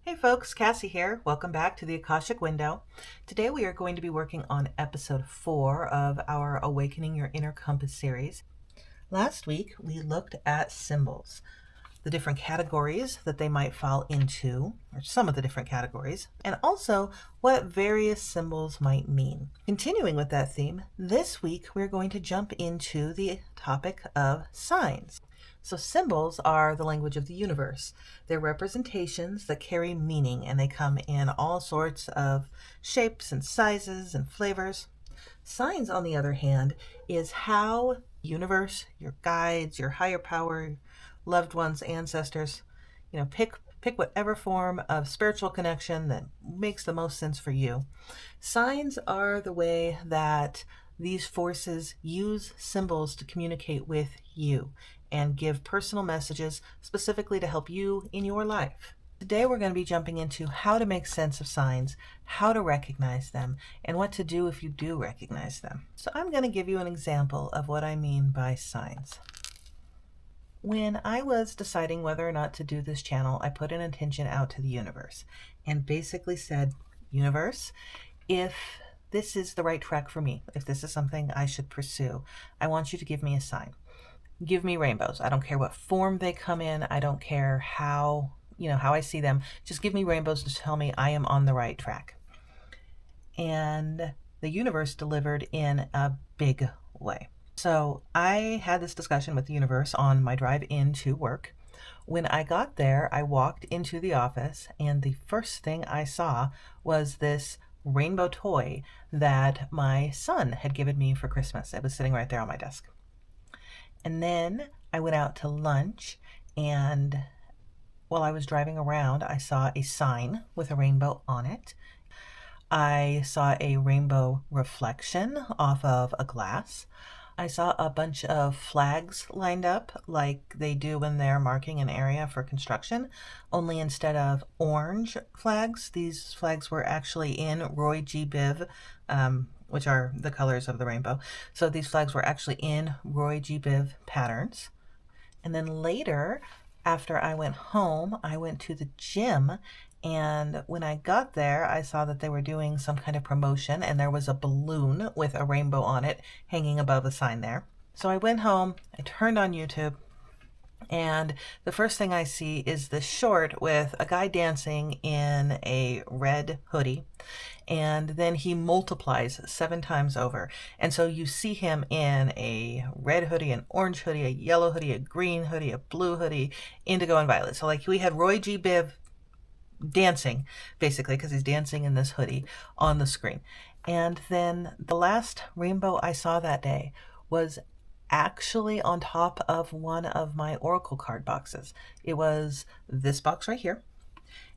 Hey folks, Cassie here. Welcome back to the Akashic Window. Today we are going to be working on episode 4 of our Awakening Your Inner Compass series. Last week we looked at symbols, the different categories that they might fall into, or some of the different categories, and also what various symbols might mean. Continuing with that theme, this week we're going to jump into the topic of signs. So symbols are the language of the universe. They're representations that carry meaning, and they come in all sorts of shapes and sizes and flavors. Signs, on the other hand, is how universe, your guides, your higher power, loved ones, ancestors, pick whatever form of spiritual connection that makes the most sense for you. Signs are the way that these forces use symbols to communicate with you and give personal messages specifically to help you in your life. Today we're going to be jumping into how to make sense of signs, how to recognize them, and what to do if you do recognize them. So I'm going to give you an example of what I mean by signs. When I was deciding whether or not to do this channel, I put an intention out to the universe and basically said, universe, if this is the right track for me, if this is something I should pursue, I want you to give me a sign. Give me rainbows. I don't care what form they come in. I don't care how I see them. Just give me rainbows to tell me I am on the right track. And the universe delivered in a big way. So I had this discussion with the universe on my drive into work. When I got there, I walked into the office, and the first thing I saw was this rainbow toy that my son had given me for Christmas. It was sitting right there on my desk. And then I went out to lunch, and while I was driving around, I saw a sign with a rainbow on it. I saw a rainbow reflection off of a glass. I saw a bunch of flags lined up like they do when they're marking an area for construction, only instead of orange flags, these flags were actually in Roy G. Biv, which are the colors of the rainbow. So these flags were actually in Roy G. Biv patterns. And then later, after I went home, I went to the gym, and when I got there, I saw that they were doing some kind of promotion, and there was a balloon with a rainbow on it hanging above the sign there. So I went home, I turned on YouTube, and the first thing I see is this short with a guy dancing in a red hoodie, and then he multiplies 7 times over. And so you see him in a red hoodie, an orange hoodie, a yellow hoodie, a green hoodie, a blue hoodie, indigo and violet. So like we had Roy G. Biv dancing, basically, because he's dancing in this hoodie on the screen. And then the last rainbow I saw that day was actually on top of one of my oracle card boxes. It was this box right here.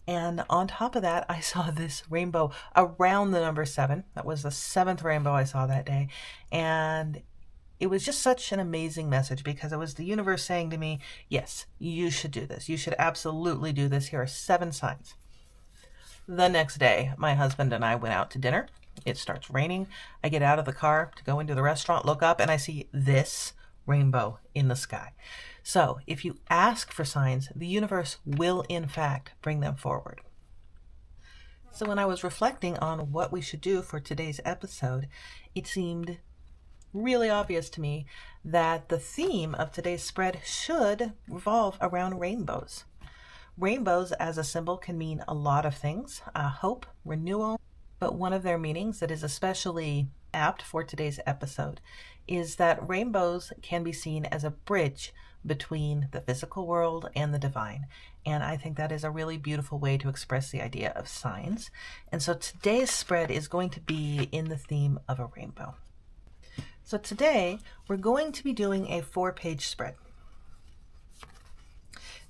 And on top of that, I saw this rainbow around the number 7. That was the 7th rainbow I saw that day. And it was just such an amazing message because it was the universe saying to me, yes, you should do this. You should absolutely do this. Here are 7 signs. The next day, my husband and I went out to dinner. It starts raining. I get out of the car to go into the restaurant, look up, and I see this rainbow in the sky. So if you ask for signs, the universe will in fact bring them forward. So when I was reflecting on what we should do for today's episode, it seemed really obvious to me that the theme of today's spread should revolve around rainbows. Rainbows as a symbol can mean a lot of things, hope, renewal, but one of their meanings that is especially apt for today's episode is that rainbows can be seen as a bridge between the physical world and the divine. And I think that is a really beautiful way to express the idea of signs. And so today's spread is going to be in the theme of a rainbow. So today we're going to be doing a 4-page spread.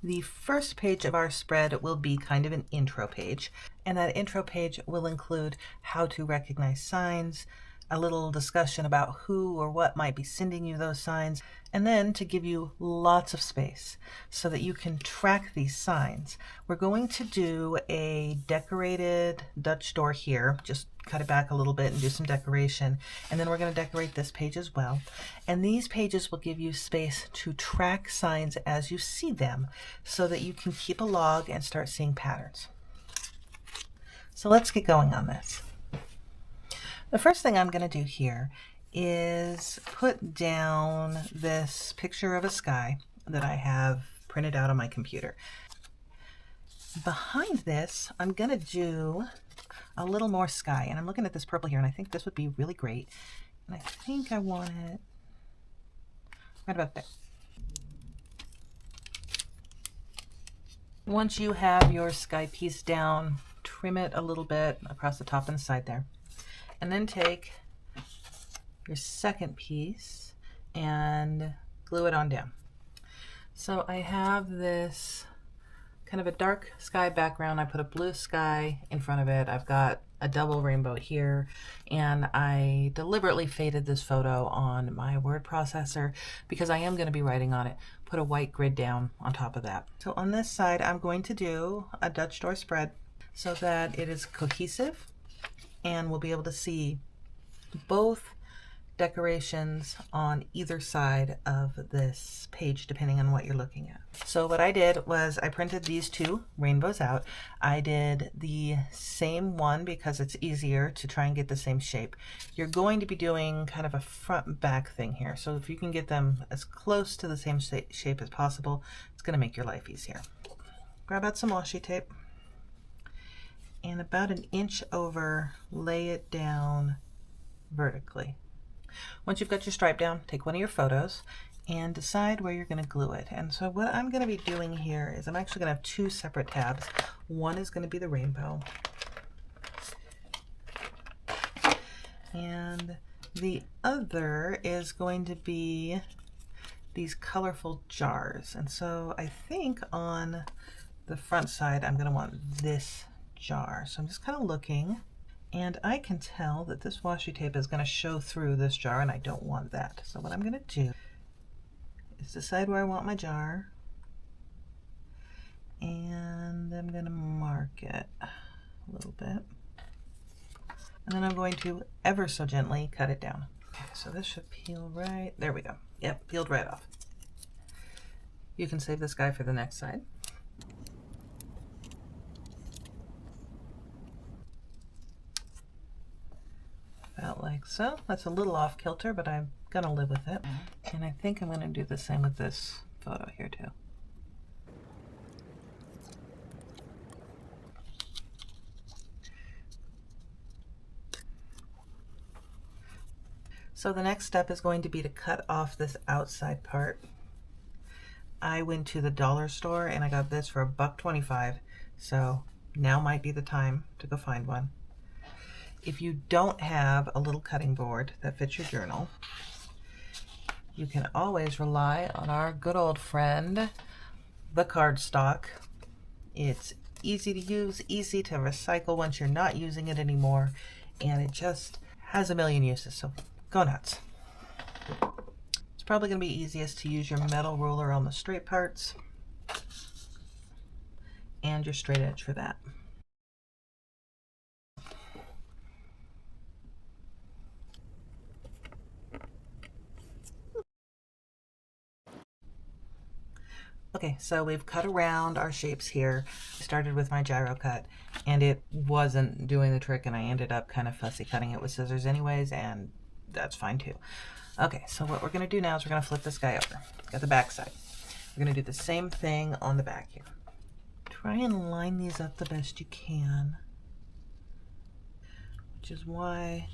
The first page of our spread will be kind of an intro page, and that intro page will include how to recognize signs, a little discussion about who or what might be sending you those signs, and then to give you lots of space so that you can track these signs. We're going to do a decorated Dutch door here, just cut it back a little bit and do some decoration, and then we're going to decorate this page as well. And these pages will give you space to track signs as you see them so that you can keep a log and start seeing patterns. So let's get going on this. The first thing I'm going to do here is put down this picture of a sky that I have printed out on my computer. Behind this, I'm going to do a little more sky, and I'm looking at this purple here, and I think this would be really great. And I think I want it right about there. Once you have your sky piece down, trim it a little bit across the top and side there. And then take your second piece and glue it on down. So I have this kind of a dark sky background. I put a blue sky in front of it. I've got a double rainbow here, and I deliberately faded this photo on my word processor because I am going to be writing on it. Put a white grid down on top of that. So on this side, I'm going to do a Dutch door spread so that it is cohesive, and we'll be able to see both decorations on either side of this page depending on what you're looking at. So what I did was I printed these two rainbows out. I did the same one because it's easier to try and get the same shape. You're going to be doing kind of a front and back thing here, so if you can get them as close to the same shape as possible, it's going to make your life easier. Grab out some washi tape and about 1 inch over, lay it down vertically. Once you've got your stripe down, take one of your photos and decide where you're going to glue it. And so what I'm going to be doing here is I'm actually going to have 2 separate tabs. One is going to be the rainbow, and the other is going to be these colorful jars. And so I think on the front side I'm going to want this jar. So I'm just kind of looking, and I can tell that this washi tape is going to show through this jar, and I don't want that. So what I'm going to do is decide where I want my jar, and I'm going to mark it a little bit, and then I'm going to ever so gently cut it down. Okay, so this should peel right, there we go. Yep, peeled right off. You can save this guy for the next side. About like so. That's a little off kilter, but I'm gonna live with it. And I think I'm gonna do the same with this photo here too. So the next step is going to be to cut off this outside part. I went to the dollar store and I got this for $1.25, so now might be the time to go find one. If you don't have a little cutting board that fits your journal, you can always rely on our good old friend, the cardstock. It's easy to use, easy to recycle once you're not using it anymore, and it just has a million uses, so go nuts. It's probably going to be easiest to use your metal ruler on the straight parts and your straight edge for that. Okay, so we've cut around our shapes here. I started with my gyro cut, and it wasn't doing the trick, and I ended up kind of fussy cutting it with scissors anyways, and that's fine too. Okay, so what we're going to do now is we're going to flip this guy over. Got the back side. We're going to do the same thing on the back here. Try and line these up the best you can, which is why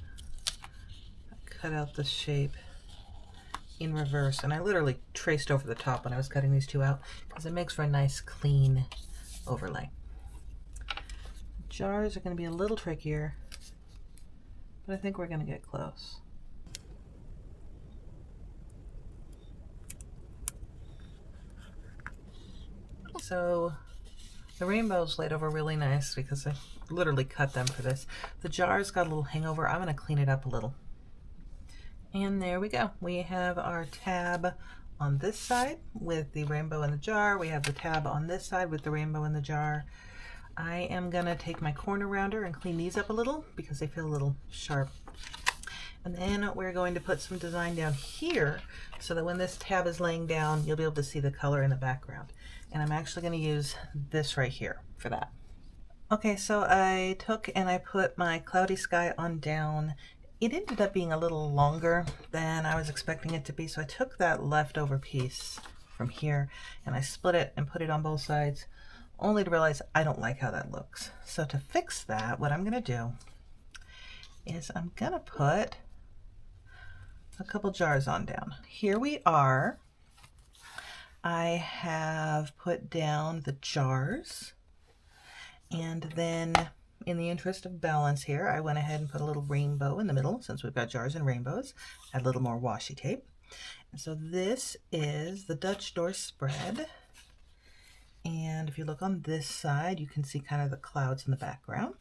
I cut out the shape in reverse, and I literally traced over the top when I was cutting these two out because it makes for a nice clean overlay. Jars are going to be a little trickier, but I think we're going to get close. So the rainbows laid over really nice because I literally cut them for this. The jars got a little hangover. I'm going to clean it up a little. And there we go. We have our tab on this side with the rainbow in the jar. We have the tab on this side with the rainbow in the jar. I am going to take my corner rounder and clean these up a little because they feel a little sharp. And then we're going to put some design down here so that when this tab is laying down, you'll be able to see the color in the background. And I'm actually going to use this right here for that. Okay, so I took and I put my cloudy sky on down. It ended up being a little longer than I was expecting it to be, so I took that leftover piece from here and I split it and put it on both sides, only to realize I don't like how that looks. So to fix that, what I'm gonna do is I'm gonna put a couple jars on down. Here we are. I have put down the jars, and then in the interest of balance here, I went ahead and put a little rainbow in the middle, since we've got jars and rainbows. Add a little more washi tape. And so this is the Dutch door spread. And if you look on this side, you can see kind of the clouds in the background.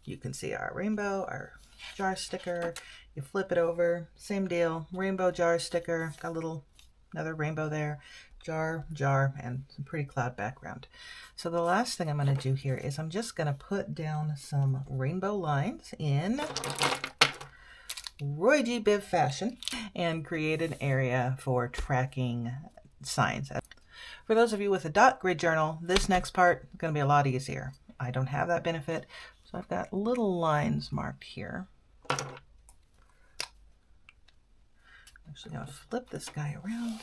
You can see our rainbow, our jar sticker. You flip it over, same deal, rainbow jar sticker, got another rainbow there, jar, and some pretty cloud background. So the last thing I'm going to do here is I'm just going to put down some rainbow lines in Roy G. Biv fashion and create an area for tracking signs. For those of you with a dot grid journal, this next part is going to be a lot easier. I don't have that benefit, so I've got little lines marked here. I'm actually going to flip this guy around.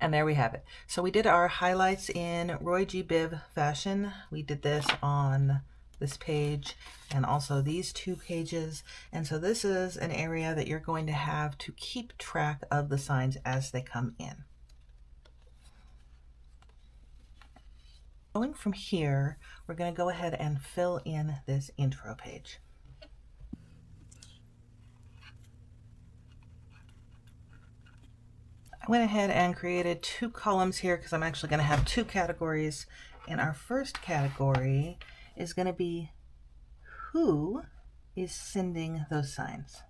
And there we have it. So we did our highlights in Roy G. Biv fashion. We did this on this page and also these two pages. And so this is an area that you're going to have to keep track of the signs as they come in. Going from here, we're going to go ahead and fill in this intro page. I went ahead and created two columns here because I'm actually going to have two categories. And our first category is going to be who is sending those signs.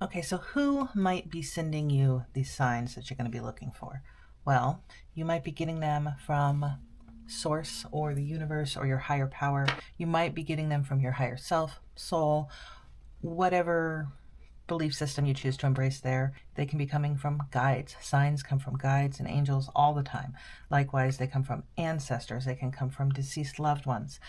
Okay, so who might be sending you these signs that you're going to be looking for? Well, you might be getting them from Source or the universe or your higher power. You might be getting them from your higher self, soul, whatever belief system you choose to embrace there. They can be coming from guides. Signs come from guides and angels all the time. Likewise, they come from ancestors. They can come from deceased loved ones.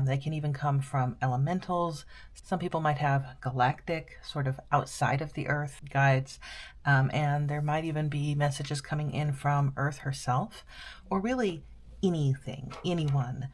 They can even come from elementals. Some people might have galactic, sort of outside of the earth guides. And there might even be messages coming in from Earth herself, or really anything, anyone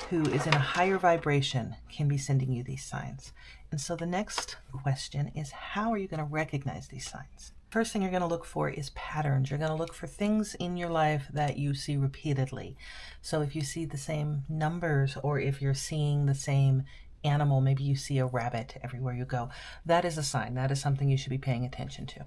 who is in a higher vibration can be sending you these signs. And so the next question is, how are you going to recognize these signs? First thing you're going to look for is patterns. You're going to look for things in your life that you see repeatedly. So if you see the same numbers, or if you're seeing the same animal, maybe you see a rabbit everywhere you go, that is a sign. That is something you should be paying attention to.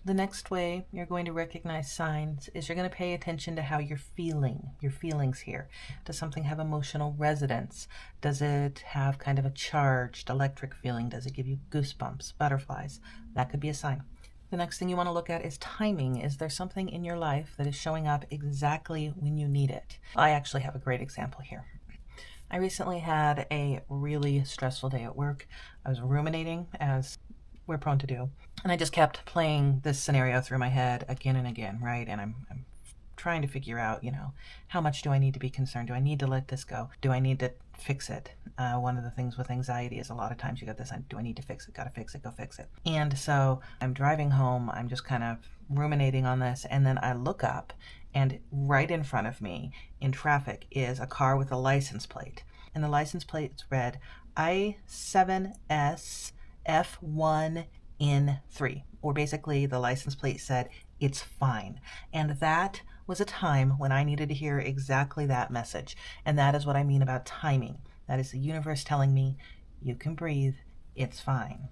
The next way you're going to recognize signs is you're going to pay attention to how you're feeling, your feelings here. Does something have emotional resonance? Does it have kind of a charged electric feeling? Does it give you goosebumps, butterflies? That could be a sign. The next thing you want to look at is timing. Is there something in your life that is showing up exactly when you need it? I actually have a great example here. I recently had a really stressful day at work. I was ruminating, as we're prone to do. And I just kept playing this scenario through my head again and again, right? And I'm trying to figure out, how much do I need to be concerned? Do I need to let this go? Do I need to fix it? One of the things with anxiety is a lot of times you got this, do I need to fix it? Gotta fix it, go fix it. And so I'm driving home, I'm just kind of ruminating on this, and then I look up, and right in front of me in traffic is a car with a license plate. And the license plate read I7S F1N3, or basically the license plate said, it's fine. And that was a time when I needed to hear exactly that message. And that is what I mean about timing. That is the universe telling me, you can breathe, it's fine.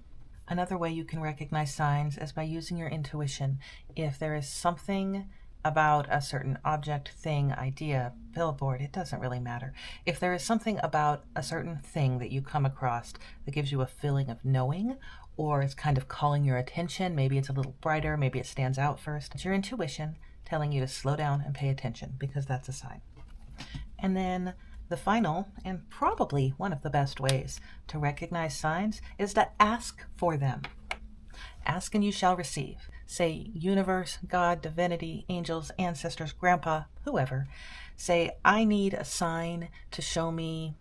Another way you can recognize signs is by using your intuition. If there is something about a certain object, thing, idea, billboard, it doesn't really matter. If there is something about a certain thing that you come across that gives you a feeling of knowing, or it's kind of calling your attention, maybe it's a little brighter, maybe it stands out first, it's your intuition telling you to slow down and pay attention, because that's a sign. And then The final, and probably one of the best ways to recognize signs, is to ask for them. Ask and you shall receive. Say, universe, God, divinity, angels, ancestors, grandpa, whoever. Say, I need a sign to show me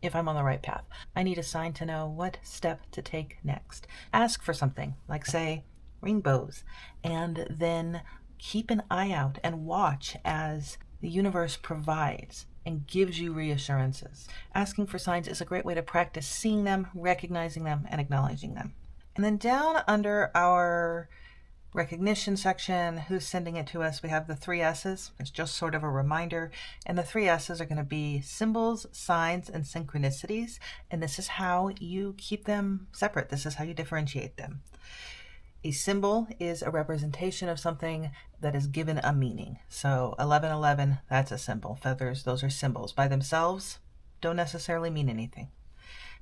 if I'm on the right path. I need a sign to know what step to take next. Ask for something, like say, rainbows, and then keep an eye out and watch as the universe provides and gives you reassurances. Asking for signs is a great way to practice seeing them, recognizing them, and acknowledging them. And then down under our recognition section, who's sending it to us, we have the 3 S's. It's just sort of a reminder. And the 3 S's are going to be symbols, signs, and synchronicities. And this is how you keep them separate. This is how you differentiate them. A symbol is a representation of something that is given a meaning. So 1111, that's a symbol. Feathers, those are symbols. By themselves, don't necessarily mean anything.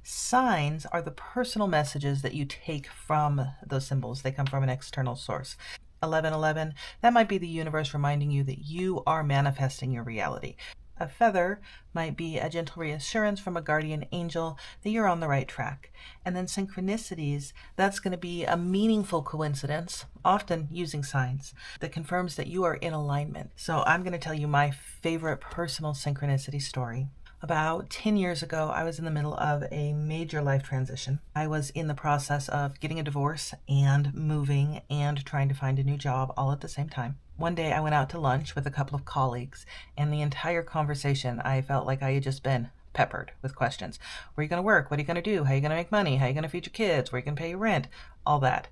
Signs are the personal messages that you take from those symbols. They come from an external source. 1111, that might be the universe reminding you that you are manifesting your reality. A feather might be a gentle reassurance from a guardian angel that you're on the right track. And then synchronicities, that's going to be a meaningful coincidence, often using signs, that confirms that you are in alignment. So I'm going to tell you my favorite personal synchronicity story. About 10 years ago, I was in the middle of a major life transition. I was in the process of getting a divorce and moving and trying to find a new job all at the same time. One day I went out to lunch with a couple of colleagues, and the entire conversation I felt like I had just been peppered with questions. Where are you going to work? What are you going to do? How are you going to make money? How are you going to feed your kids? Where are you going to pay your rent? All that.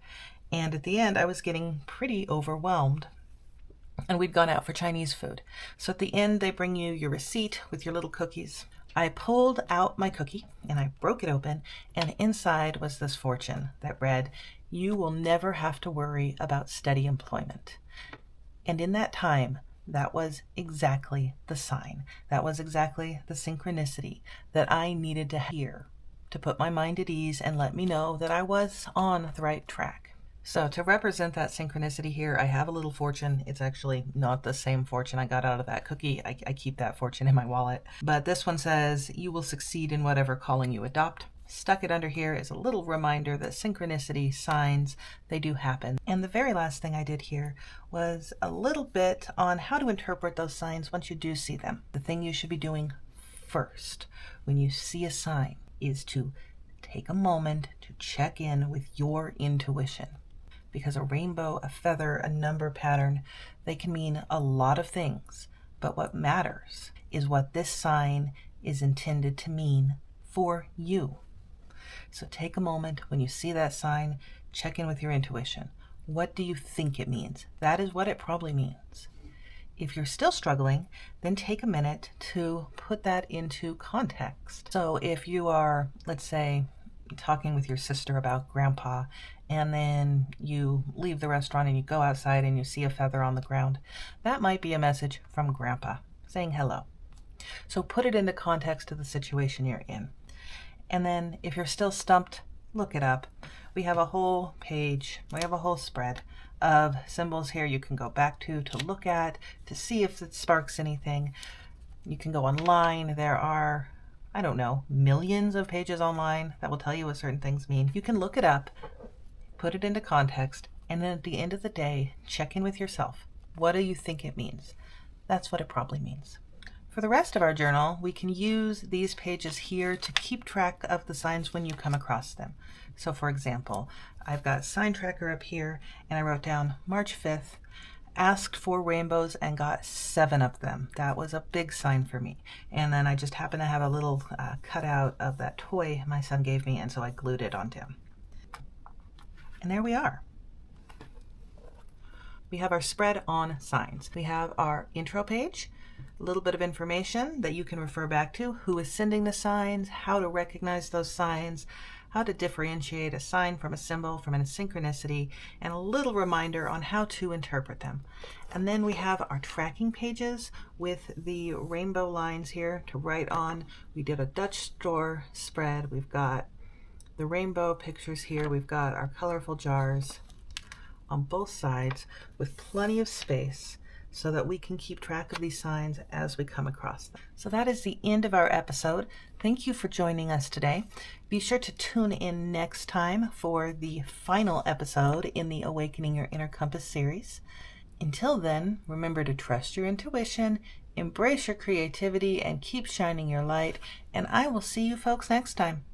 And at the end, I was getting pretty overwhelmed. And we'd gone out for Chinese food. So at the end, they bring you your receipt with your little cookies. I pulled out my cookie and I broke it open, and inside was this fortune that read, "You will never have to worry about steady employment." And in that time, that was exactly the sign. That was exactly the synchronicity that I needed to hear to put my mind at ease and let me know that I was on the right track. So to represent that synchronicity here, I have a little fortune. It's actually not the same fortune I got out of that cookie. I keep that fortune in my wallet. But this one says, "You will succeed in whatever calling you adopt." Stuck it under here is a little reminder that synchronicity, signs, they do happen. And the very last thing I did here was a little bit on how to interpret those signs once you do see them. The thing you should be doing first when you see a sign is to take a moment to check in with your intuition. Because a rainbow, a feather, a number pattern, they can mean a lot of things. But what matters is what this sign is intended to mean for you. So take a moment when you see that sign, check in with your intuition. What do you think it means? That is what it probably means. If you're still struggling, then take a minute to put that into context. So if you are, let's say, talking with your sister about grandpa, and then you leave the restaurant and you go outside and you see a feather on the ground, that might be a message from grandpa saying hello. So put it into context of the situation you're in. And then if you're still stumped, look it up. We have a whole page, we have a whole spread of symbols here you can go back to look at, to see if it sparks anything. You can go online. There are, I don't know, millions of pages online that will tell you what certain things mean. You can look it up, put it into context, and then at the end of the day, check in with yourself. What do you think it means? That's what it probably means. For the rest of our journal, we can use these pages here to keep track of the signs when you come across them. So for example, I've got sign tracker up here, and I wrote down March 5th, asked for rainbows and got 7 of them. That was a big sign for me. And then I just happened to have a little cutout of that toy my son gave me, and so I glued it onto him. And there we are. We have our spread on signs. We have our intro page, a little bit of information that you can refer back to, who is sending the signs, how to recognize those signs, how to differentiate a sign from a symbol, from a synchronicity, and a little reminder on how to interpret them. And then we have our tracking pages with the rainbow lines here to write on. We did a Dutch store spread. We've got the rainbow pictures here. We've got our colorful jars on both sides with plenty of space so that we can keep track of these signs as we come across them. So that is the end of our episode. Thank you for joining us today. Be sure to tune in next time for the final episode in the Awakening Your Inner Compass series. Until then, remember to trust your intuition, embrace your creativity, and keep shining your light. And I will see you folks next time.